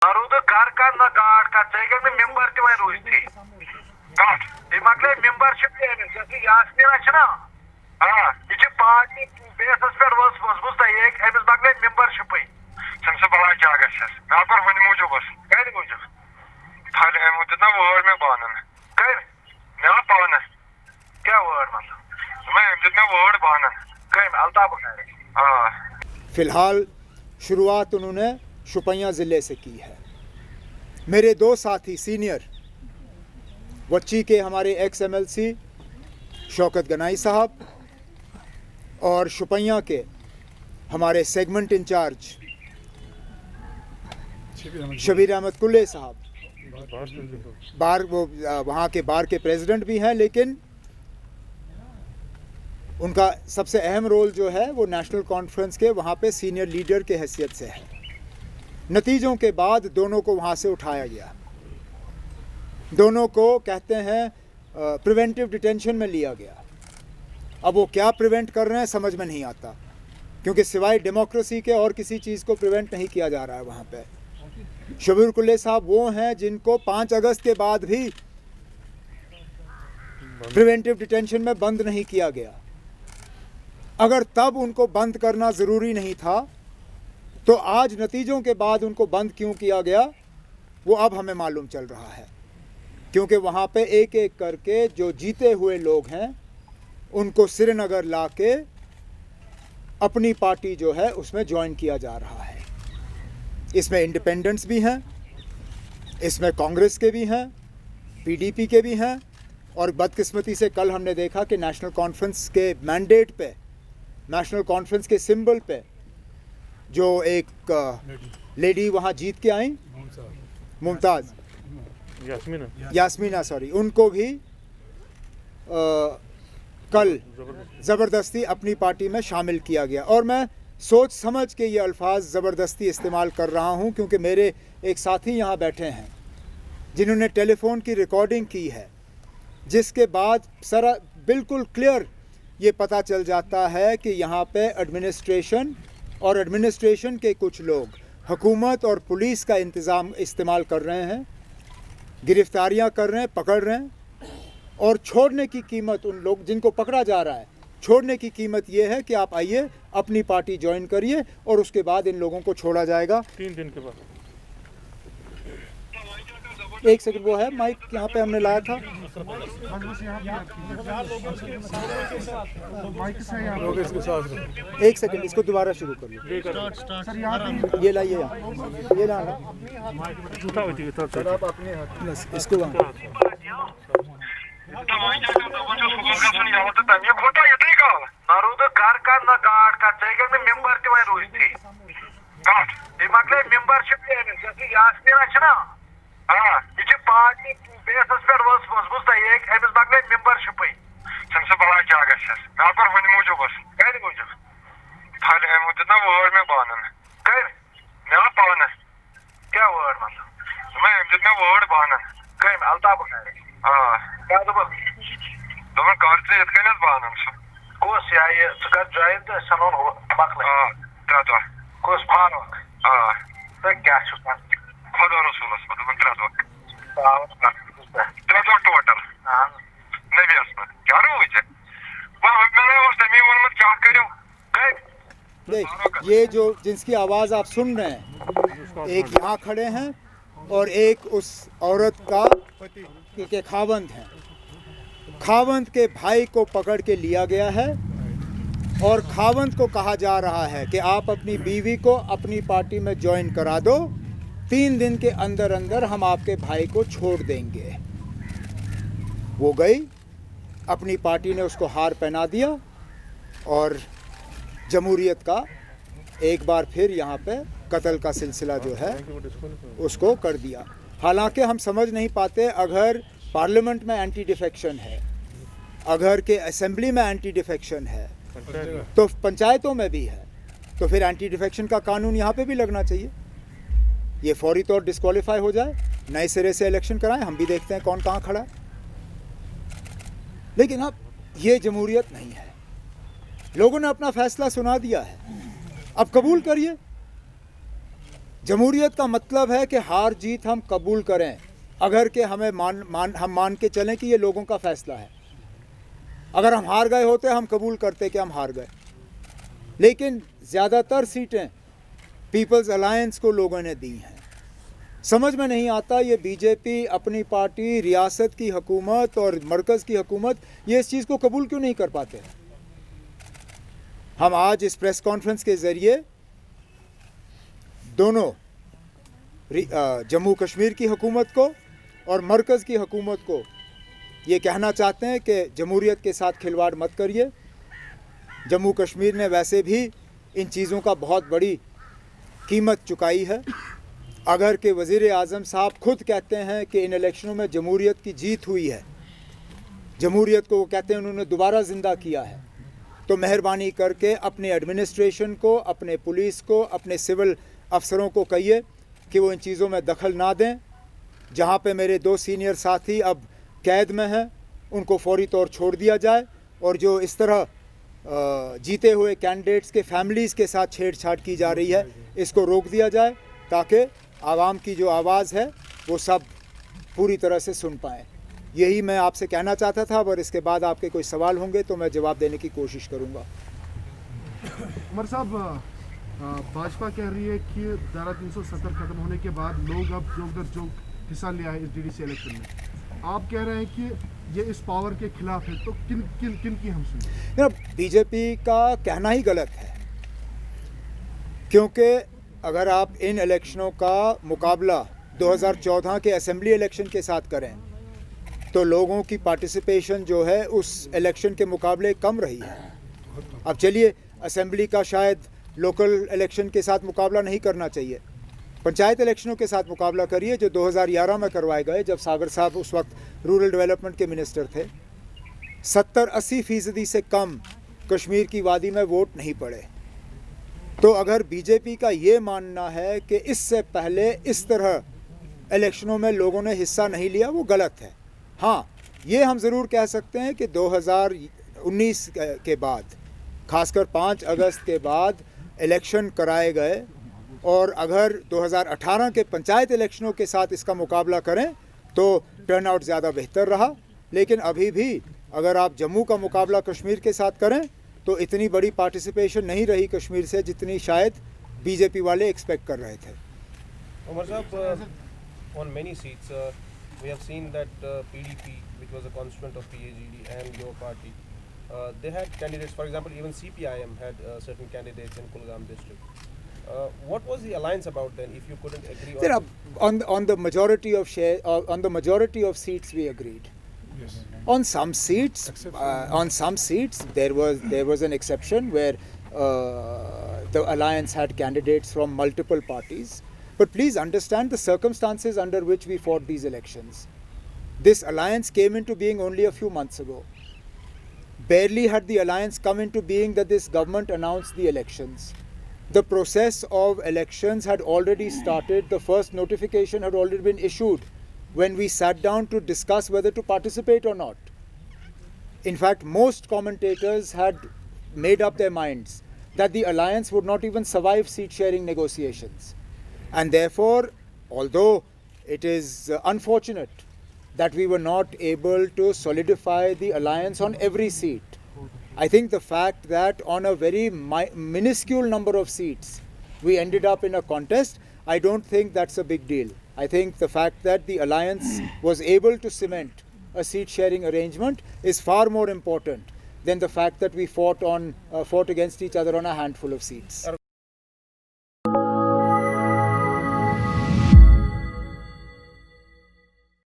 Narodu Garkan na Garka, Tegan member to my Rusti. God, the Magle membership is Yasmina. It's a party basis for was the egg and his Magle membership. Since the Balajagas, Napa when Mujobas, very much. Had him with the word me bonan. Good. Never bonus. Get word, man. Ma'am, did no word bonan. Came Altabo. फ़िलहाल शुरुआत उन्होंने शुपियाँ ज़िले से की है। मेरे दो साथी सीनियर वच्ची के हमारे एक्स MLC शौकत गनाई साहब और शुपियाँ के हमारे सेगमेंट इंचार्ज शबीर अहमद कुल्ले साहब बार वो वहाँ के बार के प्रेसिडेंट भी हैं, लेकिन उनका सबसे अहम रोल जो है वो नेशनल कॉन्फ्रेंस के वहाँ पे सीनियर लीडर के हैसियत से है। नतीजों के बाद दोनों को वहाँ से उठाया गया, दोनों को कहते हैं प्रिवेंटिव डिटेंशन में लिया गया। अब वो क्या प्रिवेंट कर रहे हैं समझ में नहीं आता, क्योंकि सिवाय डेमोक्रेसी के और किसी चीज़ को प्रिवेंट नहीं किया जा रहा है वहाँ पे। शबीर कुल्ले साहब वो हैं जिनको 5 अगस्त के बाद भी प्रिवेंटिव डिटेंशन में बंद नहीं किया गया। अगर तब उनको बंद करना ज़रूरी नहीं था तो आज नतीजों के बाद उनको बंद क्यों किया गया वो अब हमें मालूम चल रहा है, क्योंकि वहाँ पे एक एक करके जो जीते हुए लोग हैं उनको श्रीनगर लाके अपनी पार्टी जो है उसमें ज्वाइन किया जा रहा है। इसमें इंडिपेंडेंट्स भी हैं, इसमें कांग्रेस के भी हैं, PDP के भी हैं, और बदकिस्मती से कल हमने देखा कि नेशनल कॉन्फ्रेंस के मैंडेट पे, नेशनल कॉन्फ्रेंस के सिंबल पे जो एक लेडी वहाँ जीत के आई, मुमताज़ यास्मीना सॉरी, उनको भी कल ज़बरदस्ती अपनी पार्टी में शामिल किया गया। और मैं सोच समझ के ये अल्फाज ज़बरदस्ती इस्तेमाल कर रहा हूँ क्योंकि मेरे एक साथी यहाँ बैठे हैं जिन्होंने टेलीफोन की रिकॉर्डिंग की है, जिसके बाद सारा बिल्कुल क्लियर ये पता चल जाता है कि यहाँ पे एडमिनिस्ट्रेशन और एडमिनिस्ट्रेशन के कुछ लोग हुकूमत और पुलिस का इस्तेमाल कर रहे हैं, गिरफ्तारियाँ कर रहे हैं, पकड़ रहे हैं, और छोड़ने की कीमत उन लोग जिनको पकड़ा जा रहा है, छोड़ने की कीमत ये है कि आप आइए अपनी पार्टी ज्वाइन करिए और उसके बाद इन लोगों को छोड़ा जाएगा 3 दिन के बाद। एक सेकंड, वो है माइक यहाँ पे हमने लाया था। एक सेकंड, इसको दोबारा शुरू कर लो। ये लाइए यहाँ, ये लाना बस इसको वहाँ। Narodu Garkan na Garka, Tegan member to my Rusti. God, the Magle membership is Yasmina. It's a party basis for was the egg and his Magle membership. Since the Balajagas, Napa when Mujobas, very much. Had him with the word me bonan. Good. Never bonus. Get word, man. Ma'am, did no word bonan. Came Altabo. Don't guard the kind of bonums. Course, I got giant salon buckler. Trado. Course, Park. The gas was not. Hodorosulas, but the Trado. Trado total. Maybe yes, but Garu. Well, I was the me one with Jackaru. देख, ये जो जिसकी आवाज़ आप सुन रहे हैं, एक यहाँ खड़े हैं और एक उस औरत का के खावंद हैं। खावंद के भाई को पकड़ के लिया गया है और खावंद को कहा जा रहा है कि आप अपनी बीवी को अपनी पार्टी में ज्वाइन करा दो, 3 दिन के अंदर अंदर हम आपके भाई को छोड़ देंगे। वो गई, अपनी पार्टी ने उसको हार पहना दिया और जमहूरियत का एक बार फिर यहाँ पे कत्ल का सिलसिला जो है उसको कर दिया। हालांकि हम समझ नहीं पाते, अगर पार्लियामेंट में एंटी डिफेक्शन है, अगर के असेंबली में एंटी डिफेक्शन है, तो पंचायतों में भी है, तो फिर एंटी डिफेक्शन का कानून यहाँ पे भी लगना चाहिए। ये फौरी तौर डिस्क्वालीफाई हो जाए, नए सिरे से इलेक्शन कराएं, हम भी देखते हैं कौन कहाँ खड़ा है। लेकिन अब ये जमहूरियत नहीं है, लोगों ने अपना फैसला सुना दिया है, अब कबूल करिए। जमहूरियत का मतलब है कि हार जीत हम कबूल करें, अगर कि हमें हम मान के चलें कि ये लोगों का फैसला है। अगर हम हार गए होते हम कबूल करते कि हम हार गए, लेकिन ज़्यादातर सीटें पीपल्स अलायंस को लोगों ने दी हैं। समझ में नहीं आता ये बीजेपी अपनी पार्टी, रियासत की हुकूमत और मरकज़ की हुकूमत ये इस चीज़ को कबूल क्यों नहीं कर पाते। हम आज इस प्रेस कॉन्फ्रेंस के ज़रिए दोनों जम्मू कश्मीर की हुकूमत को और मरकज़ की हुकूमत को ये कहना चाहते हैं कि जमहूरियत के साथ खिलवाड़ मत करिए। जम्मू कश्मीर ने वैसे भी इन चीज़ों का बहुत बड़ी कीमत चुकाई है। अगर के वज़ीर आज़म साहब खुद कहते हैं कि इन इलेक्शनों में जमहूरियत की जीत हुई है, जमहूरियत को वो कहते हैं उन्होंने दोबारा ज़िंदा किया है, तो मेहरबानी करके अपने एडमिनिस्ट्रेशन को, अपने पुलिस को, अपने सिविल अफसरों को कहिए कि वो इन चीज़ों में दखल ना दें। जहाँ पे मेरे 2 सीनियर साथी अब कैद में हैं उनको फौरी तौर छोड़ दिया जाए, और जो इस तरह जीते हुए कैंडिडेट्स के फैमिलीज़ के साथ छेड़छाड़ की जा रही है इसको रोक दिया जाए, ताकि आवाम की जो आवाज़ है वो सब पूरी तरह से सुन पाएँ। यही मैं आपसे कहना चाहता था, और इसके बाद आपके कोई सवाल होंगे तो मैं जवाब देने की कोशिश करूँगा। उमर साहब, भाजपा कह रही है कि धारा 370 खत्म होने के बाद लोग अब जो हिस्सा लिया है इस डीडीसी इलेक्शन में, आप कह रहे हैं कि ये इस पावर के खिलाफ है, तो किन की हम सुने? बीजेपी का कहना ही गलत है, क्योंकि अगर आप इन इलेक्शनों का मुकाबला 2014 के असेंबली इलेक्शन के साथ करें तो लोगों की पार्टिसिपेशन जो है उस इलेक्शन के मुकाबले कम रही है। अब चलिए, असेंबली का शायद लोकल इलेक्शन के साथ मुकाबला नहीं करना चाहिए, पंचायत इलेक्शनों के साथ मुकाबला करिए जो 2011 में करवाए गए, जब सागर साहब उस वक्त रूरल डेवलपमेंट के मिनिस्टर थे। 70-80% से कम कश्मीर की वादी में वोट नहीं पड़े। तो अगर बीजेपी का ये मानना है कि इससे पहले इस तरह इलेक्शनों में लोगों ने हिस्सा नहीं लिया, वो गलत है। हाँ, ये हम ज़रूर कह सकते हैं कि 2019 के बाद, खासकर 5 अगस्त के बाद इलेक्शन कराए गए, और अगर 2018 के पंचायत इलेक्शनों के साथ इसका मुकाबला करें तो टर्नआउट ज़्यादा बेहतर रहा। लेकिन अभी भी अगर आप जम्मू का मुकाबला कश्मीर के साथ करें तो इतनी बड़ी पार्टिसिपेशन नहीं रही कश्मीर से जितनी शायद बीजेपी वाले एक्सपेक्ट कर रहे थे। Umar Sahab, on many seats we have seen that PDP, which was a constituent of PAGD and your party, they had candidates. For example, even CPIM had certain candidates in Kulgam district. What was the alliance about then? If you couldn't agree on the majority of seats, we agreed. Yes. On some seats, there was an exception where the alliance had candidates from multiple parties. But please understand the circumstances under which we fought these elections. This alliance came into being only a few months ago. Barely had the alliance come into being that this government announced the elections. The process of elections had already started. The first notification had already been issued when we sat down to discuss whether to participate or not. In fact, most commentators had made up their minds that the alliance would not even survive seat-sharing negotiations. And therefore, although it is unfortunate that we were not able to solidify the alliance on every seat, I think the fact that on a very minuscule number of seats we ended up in a contest, I don't think that's a big deal. I think the fact that the alliance was able to cement a seat-sharing arrangement is far more important than the fact that we fought against each other on a handful of seats.